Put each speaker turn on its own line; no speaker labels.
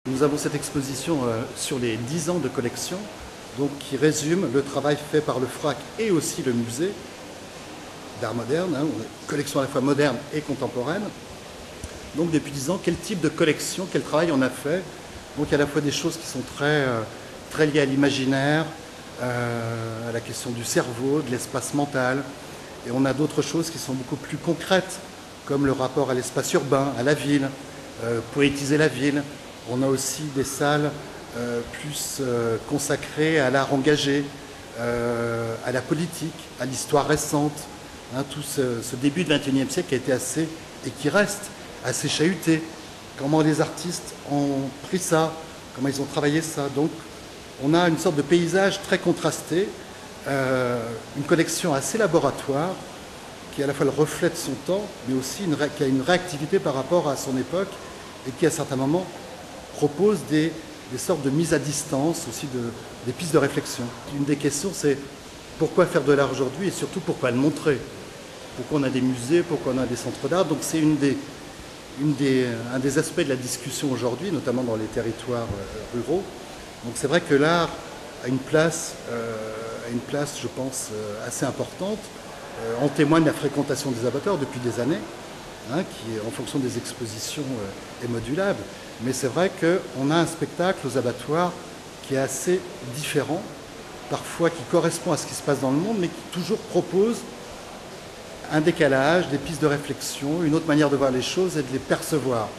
Nous avons cette exposition sur les 10 ans de collection, donc qui résume le travail fait par le FRAC et aussi le musée d'art moderne, collection à la fois moderne et contemporaine. Donc depuis 10 ans, quel type de collection, quel travail on a fait. Donc il y a à la fois des choses qui sont très liées à l'imaginaire, à la question du cerveau, de l'espace mental, et on a d'autres choses qui sont beaucoup plus concrètes, comme le rapport à l'espace urbain, à la ville, poétiser la ville. On a aussi des salles plus consacrées à l'art engagé, à la politique, à l'histoire récente. Tout ce début du XXIe siècle qui a été assez, et qui reste assez chahuté. Comment les artistes ont pris ça, comment ils ont travaillé ça. Donc on a une sorte de paysage très contrasté, une collection assez laboratoire, qui à la fois le reflet de son temps, mais aussi qui a une réactivité par rapport à son époque, et qui à certains moments propose des sortes de mise à distance, aussi des pistes de réflexion. Une des questions, c'est pourquoi faire de l'art aujourd'hui et surtout pourquoi le montrer. Pourquoi on a des musées, pourquoi on a des centres d'art. Donc c'est un des aspects de la discussion aujourd'hui, notamment dans les territoires ruraux. Donc c'est vrai que l'art a une place, je pense, assez importante. En témoigne la fréquentation des abattoirs depuis des années, qui, en fonction des expositions, est modulable. Mais c'est vrai qu'on a un spectacle aux abattoirs qui est assez différent, parfois qui correspond à ce qui se passe dans le monde, mais qui toujours propose un décalage, des pistes de réflexion, une autre manière de voir les choses et de les percevoir.